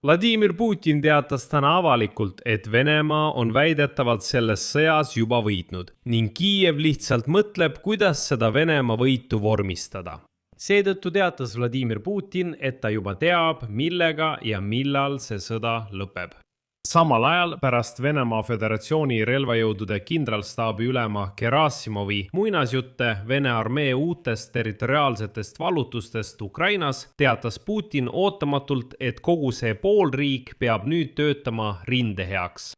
Vladimir Putin teatas täna avalikult, et Venemaa on väidetavalt selles sõjas juba võitnud ning Kiiev lihtsalt mõtleb, kuidas seda Venemaa võitu vormistada. Seetõttu teatas Vladimir Putin, et ta juba teab, millega ja millal see sõda lõpeb. Samal ajal pärast Venemaa Föderatsiooni relvajõudude kindralstaabi ülema Gerassimovi muinasjutte Vene armee uutest territoriaalsetest vallutustest Ukrainas teatas Putin ootamatult, et kogu see poolriik peab nüüd töötama rinde heaks.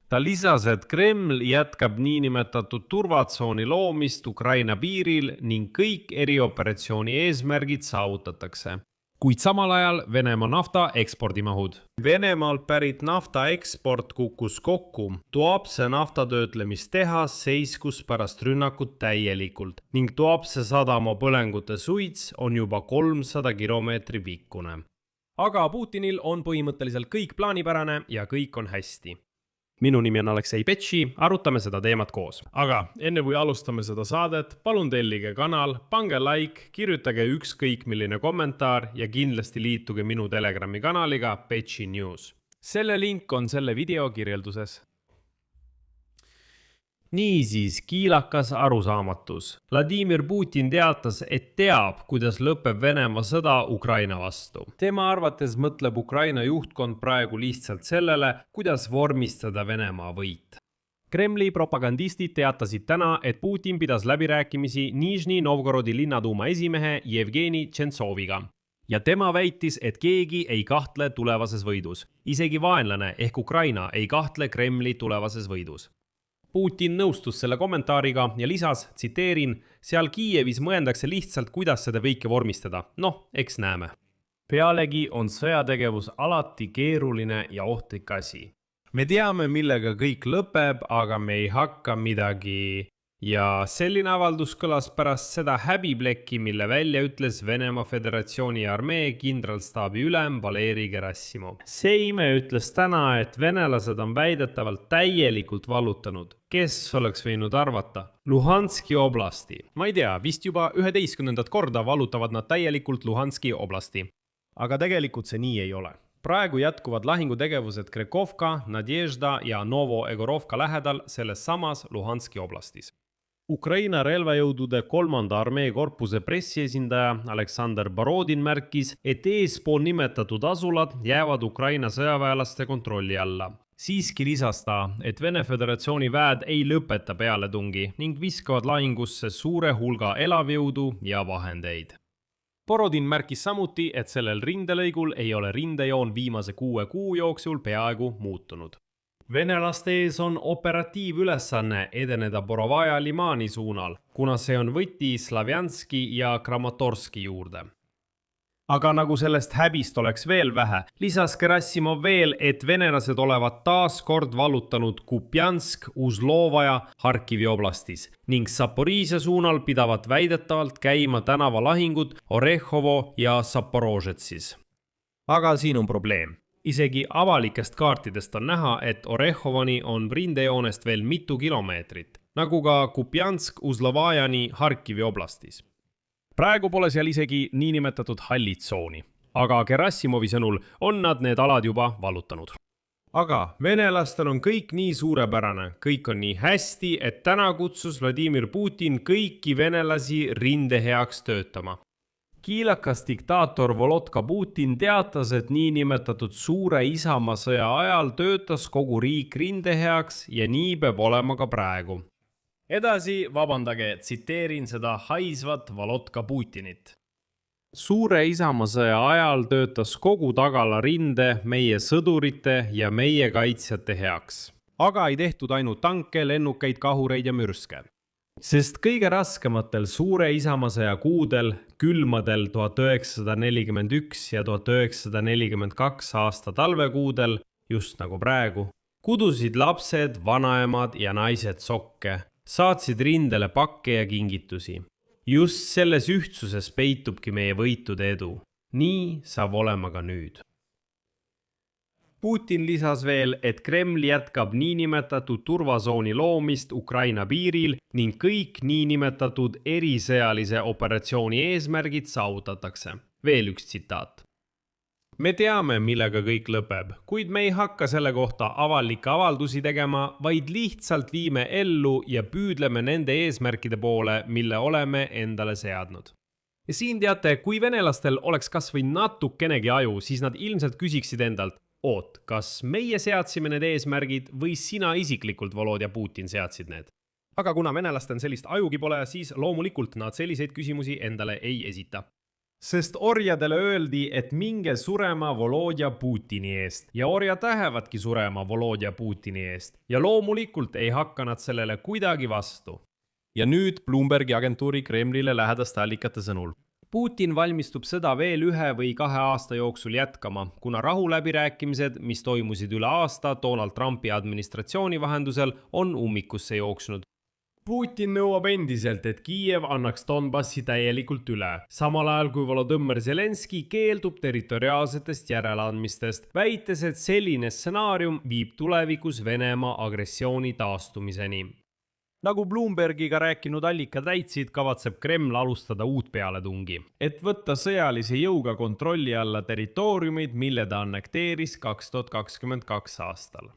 Ta lisas, et Kreml jätkab niinimetatud turvatsooni loomist Ukraina piiril ning kõik erioperatsiooni eesmärgid saavutatakse. Kuid samal ajal Venemaa nafta ekspordimahud. Venemaalt pärit nafta eksport kukkus kokku, Tuapse naftatöötlemistehas seiskus pärast rünnakut täielikult ning Tuapse sadama põlengute suits on juba 300 kilomeetri pikkune. Aga Putinil on põhimõtteliselt kõik plaanipärane ja kõik on hästi. Minu nimi on Aleksei Petši, arutame seda teemat koos. Aga enne kui alustame seda saadet, palun tellige kanal, pange like, kirjutage ükskõik milline kommentaar ja kindlasti liituge minu Telegrami kanaliga Petši News. Selle link on selle video kirjelduses. Niisiis, kiilakas arusaamatus. Vladimir Putin teatas, et teab, kuidas lõpeb Venemaa sõda Ukraina vastu. Tema arvates mõtleb Ukraina juhtkond praegu lihtsalt sellele, kuidas vormistada Venemaa võit. Kremli propagandistid teatasid täna, et Putin pidas läbirääkimisi Nižni Novgorodi linnaduuma esimehe Jevgeni Tšentsoviga. Ja tema väitis, et keegi ei kahtle tulevases võidus. Isegi vaenlane ehk Ukraina ei kahtle Kremli tulevases võidus. Putin nõustus selle kommentaariga ja lisas, tsiteerin, seal Kiievis mõeldakse lihtsalt, kuidas seda kõike vormistada. Eks näeme. Pealegi on sõjategevus alati keeruline ja ohtlik asi. Me teame, millega kõik lõpeb, aga me ei hakka midagi. Ja selline avaldus kõlas pärast seda häbiplekki, mille välja ütles Venemaa Föderatsiooni armee kindralstaabi ülem Valeri Gerassimov. Seime ütles täna, et venelased on väidetavalt täielikult vallutanud. Kes oleks võinud arvata? Luhanski oblasti. Ma ei tea, vist juba 11. korda vallutavad nad täielikult Luhanski oblasti. Aga tegelikult see nii ei ole. Praegu jätkuvad lahingutegevused Krekovka, Nadježda ja Novo-Egorovka lähedal selles samas Luhanski oblastis. Ukraina relvajõudude 3. armee korpuse pressiesindaja Aleksandr Borodin märkis, et eespool nimetatud asulad jäävad Ukraina sõjaväelaste kontrolli alla. Siiski lisas ta, et Vene Föderatsiooni väed ei lõpeta pealetungi ning viskavad lahingusse suure hulga elavjõudu ja vahendeid. Borodin märkis samuti, et sellel rindelõigul ei ole rindejoon viimase 6 kuu jooksul peaaegu muutunud. Venelaste ees on operatiivülesanne edeneda Borovaja Limani suunal, kuna see on võti Slavjanski ja Kramatorski juurde. Aga nagu sellest häbist oleks veel vähe, lisas Gerassimov veel, et venelased olevat taas kord vallutanud Kupjansk, Uzlovaja, Harkivi oblastis ning Saporiise suunal pidavat väidetavalt käima tänavalahingud Orehovo ja Saporožetsis. Aga siin on probleem. Isegi avalikest kaartidest on näha, et Orehovani on rindejoonest veel mitu kilomeetrit, nagu ka Kupjansk Uzlovajani Harkivi oblastis. Praegu pole seal isegi niinimetatud hallitsooni, aga Gerassimovi sõnul on nad need alad juba vallutanud. Aga venelastel on kõik nii suurepärane, kõik on nii hästi, et täna kutsus Vladimir Putin kõiki venelasi rinde heaks töötama. Kiilakas diktaator Volodka Putin teatas, et niinimetatud suure isamasõja ajal töötas kogu riik rinde heaks ja nii peab olema ka praegu. Edasi, vabandage, tsiteerin seda haisvat Volodka Putinit. Suure isamasõja ajal töötas kogu tagala rinde meie sõdurite ja meie kaitsjate heaks. Aga ei tehtud ainult tanke, lennukeid, kahureid ja mürske. Sest kõige raskematel suure isamasõja kuudel, külmadel 1941 ja 1942 aasta talvekuudel, just nagu praegu, kudusid lapsed, vanaemad ja naised sokke, saatsid rindele pakke ja kingitusi. Just selles ühtsuses peitubki meie võitude edu. Nii saab olema ka nüüd. Putin lisas veel, et Kreml jätkab niinimetatud turvazooni loomist Ukraina piiril ning kõik niinimetatud erisõjalise operatsiooni eesmärgid saavutatakse. Veel üks tsitaat. Me teame, millega kõik lõpeb, kuid me ei hakka selle kohta avalikke avaldusi tegema, vaid lihtsalt viime ellu ja püüdleme nende eesmärkide poole, mille oleme endale seadnud. Ja siin teate, kui venelastel oleks kas või natukenegi aju, siis nad ilmselt küsiksid endalt, oot, kas meie seadsime need eesmärgid või sina isiklikult, Volodja Putin, seadsid need? Aga kuna venelastel sellist ajugi pole, siis loomulikult nad selliseid küsimusi endale ei esita. Sest orjadele öeldi, et minge surema Volodja Putini eest ja orjad lähevadki surema Volodja Putini eest ja loomulikult ei hakka nad sellele kuidagi vastu. Ja nüüd Bloombergi agentuuri Kremlile lähedaste allikate sõnul. Putin valmistub sõda veel 1 või 2 aasta jooksul jätkama, kuna rahuläbirääkimised, mis toimusid üle aasta Donald Trumpi administratsiooni vahendusel, on ummikusse jooksnud. Putin nõuab endiselt, et Kiiev annaks Donbassi täielikult üle, samal ajal kui Volodõmõr Zelenski keeldub territoriaalsetest järeleandmistest, väites, et selline stsenaarium viib tulevikus Venemaa agressiooni taastumiseni. Nagu Bloombergiga rääkinud allikad väitsid, kavatseb Kreml alustada uut pealetungi, et võtta sõjalise jõuga kontrolli alla territooriumid, mille ta annekteeris 2022 aastal.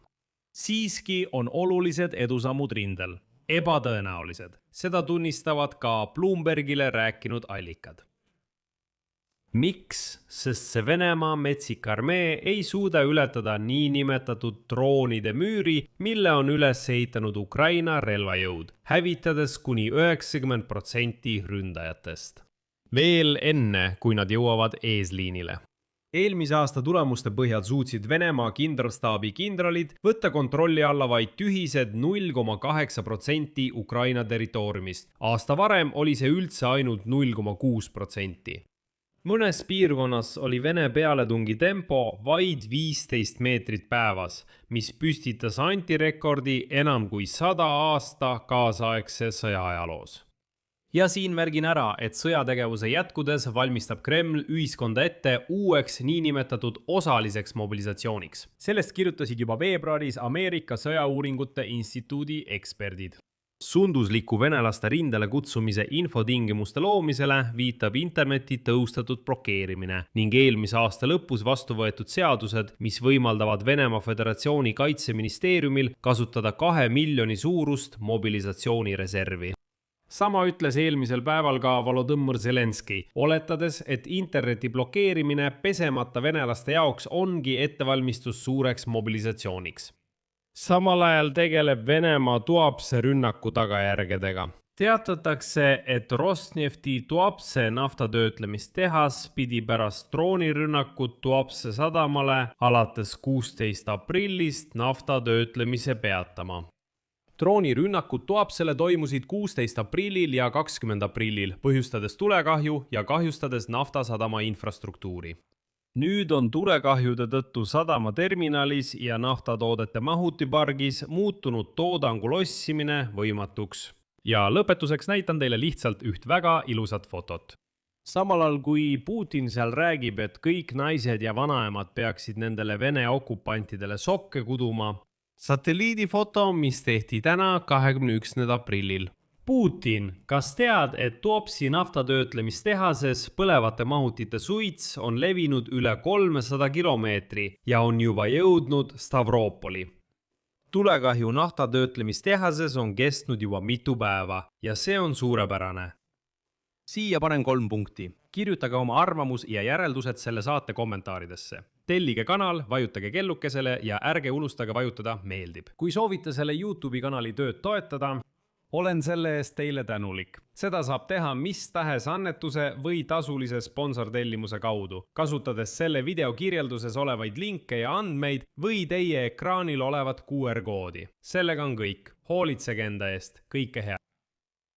Siiski on olulised edusammud rindel. Ebatõenäolised. Seda tunnistavad ka Bloombergile rääkinud allikad. Miks? Sest see Venemaa metsik armee ei suuda ületada niinimetatud droonide müüri, mille on üles ehitanud Ukraina relvajõud, hävitades kuni 90% ründajatest. Veel enne, kui nad jõuavad eesliinile. Eelmise aasta tulemuste põhjal suutsid Venemaa kindralstaabi kindralid võtta kontrolli alla vaid tühised 0,8% Ukraina territooriumist. Aasta varem oli see üldse ainult 0,6%. Mõnes piirkonnas oli Vene pealetungi tempo vaid 15 meetrit päevas, mis püstitas antirekordi enam kui 100 aasta kaasaegse sõjaajaloos. Ja siin märgin ära, et sõjategevuse jätkudes valmistab Kreml ühiskonda ette uueks niinimetatud osaliseks mobilisatsiooniks. Sellest kirjutasid juba veebruaris Ameerika Sõjauuringute Instituudi eksperdid. Sundusliku venelaste rindele kutsumise infotingimuste loomisele viitab interneti tõustatud blokeerimine ning eelmise aasta lõpus vastu võetud seadused, mis võimaldavad Venemaa Föderatsiooni kaitseministeeriumil kasutada 2 miljoni suurust mobilisatsioonireservi. Sama ütles eelmisel päeval ka Volodõmõr Zelenski, oletades, et interneti blokeerimine pesemata venelaste jaoks ongi ettevalmistus suureks mobilisatsiooniks. Samal ajal tegeleb Venemaa Tuapse rünnaku tagajärgedega. Teatatakse, et Rosnefti Tuapse naftatöötlemistehas pidi pärast droonirünnakut Tuapse sadamale alates 16 aprillist naftatöötlemise peatama. Droonirünnakud Tuapsele toimusid 16 aprillil ja 20 aprillil, põhjustades tulekahju ja kahjustades naftasadama infrastruktuuri. Nüüd on tulekahjude tõttu sadama terminalis ja naftatoodete mahutipargis muutunud toodangu lossimine võimatuks. Ja lõpetuseks näitan teile lihtsalt üht väga ilusat fotot. Samal ajal kui Putin seal räägib, et kõik naised ja vanaemad peaksid nendele Vene okupantidele sokke kuduma, satelliidifoto, mis tehti täna 21. aprillil. Putin, kas tead, et Tuapsi naftatöötlemistehases põlevate mahutite suits on levinud üle 300 kilomeetri ja on juba jõudnud Stavropoli? Tulekahju naftatöötlemistehases on kestnud juba mitu päeva ja see on suurepärane. Siia panen 3 punkti. Kirjutage oma arvamus ja järeldused selle saate kommentaaridesse. Tellige kanal, vajutage kellukesele ja ärge unustage vajutada meeldib. Kui soovite selle YouTube'i kanali tööd toetada, olen selle eest teile tänulik. Seda saab teha mis tähes annetuse või tasulise sponsortellimuse kaudu, kasutades selle video kirjelduses olevaid linke ja andmeid või teie ekraanil olevat QR-koodi. Sellega on kõik. Hoolitsege enda eest. Kõike head.